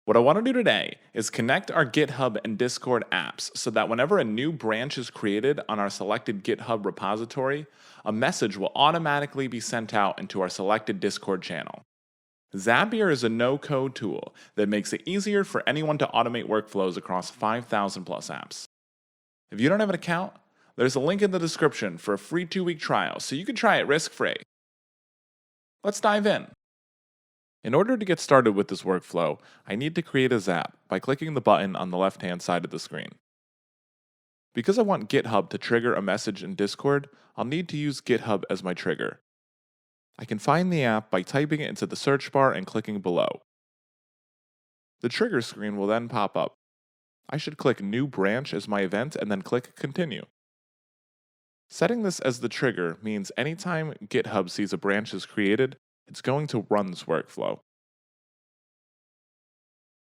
What I want to do today is connect our GitHub and Discord apps so that whenever a new branch is created on our selected GitHub repository, a message will automatically be sent out into our selected Discord channel. Zapier is a no-code tool that makes it easier for anyone to automate workflows across 5,000 plus apps. If you don't have an account, there's a link in the description for a free 2-week trial so you can try it risk-free. Let's dive in. In order to get started with this workflow, I need to create a Zap by clicking the button on the left-hand side of the screen. Because I want GitHub to trigger a message in Discord, I'll need to use GitHub as my trigger. I can find the app by typing it into the search bar and clicking below. The trigger screen will then pop up. I should click New Branch as my event and then click Continue. Setting this as the trigger means anytime GitHub sees a branch is created, it's going to run this workflow.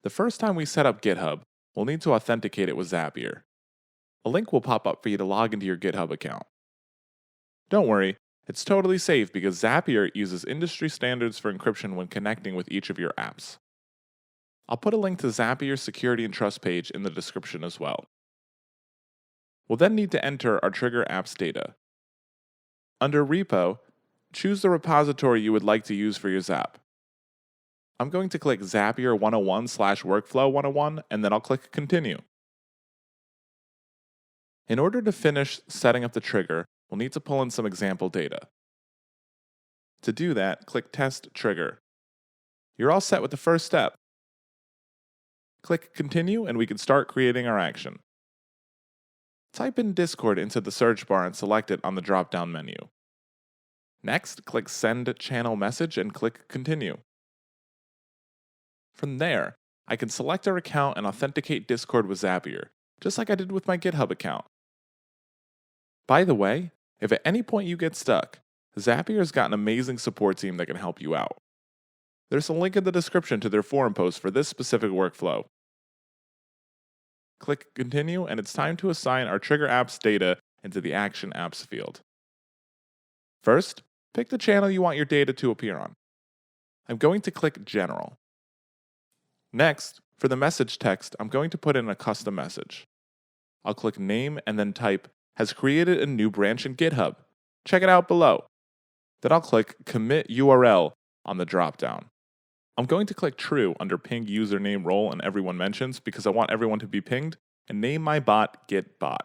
The first time we set up GitHub, we'll need to authenticate it with Zapier. A link will pop up for you to log into your GitHub account. Don't worry, it's totally safe because Zapier uses industry standards for encryption when connecting with each of your apps. I'll put a link to Zapier's security and trust page in the description as well. We'll then need to enter our trigger app's data. Under Repo, choose the repository you would like to use for your Zap. I'm going to click Zapier 101/workflow 101 and then I'll click Continue. In order to finish setting up the trigger, we'll need to pull in some example data. To do that, click Test Trigger. You're all set with the first step. Click Continue and we can start creating our action. Type in Discord into the search bar and select it on the drop-down menu. Next, click Send Channel Message and click Continue. From there, I can select our account and authenticate Discord with Zapier, just like I did with my GitHub account. By the way, if at any point you get stuck, Zapier's got an amazing support team that can help you out. There's a link in the description to their forum post for this specific workflow. Click Continue and it's time to assign our Trigger Apps data into the Action Apps field. First, pick the channel you want your data to appear on. I'm going to click General. Next, for the message text, I'm going to put in a custom message. I'll click Name and then type, has created a new branch in GitHub. Check it out below. Then I'll click Commit URL on the dropdown. I'm going to click True under Ping Username Role and Everyone Mentions because I want everyone to be pinged, and name my bot GitBot.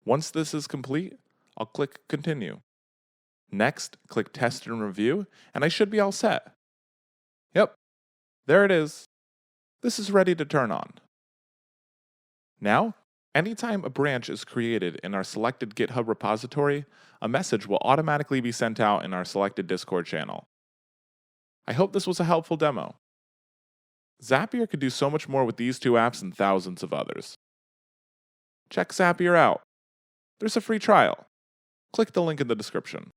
Once this is complete, I'll click Continue. Next, click Test and Review, and I should be all set. Yep, there it is. This is ready to turn on. Now, anytime a branch is created in our selected GitHub repository, a message will automatically be sent out in our selected Discord channel. I hope this was a helpful demo. Zapier could do so much more with these two apps and thousands of others. Check Zapier out. There's a free trial. Click the link in the description.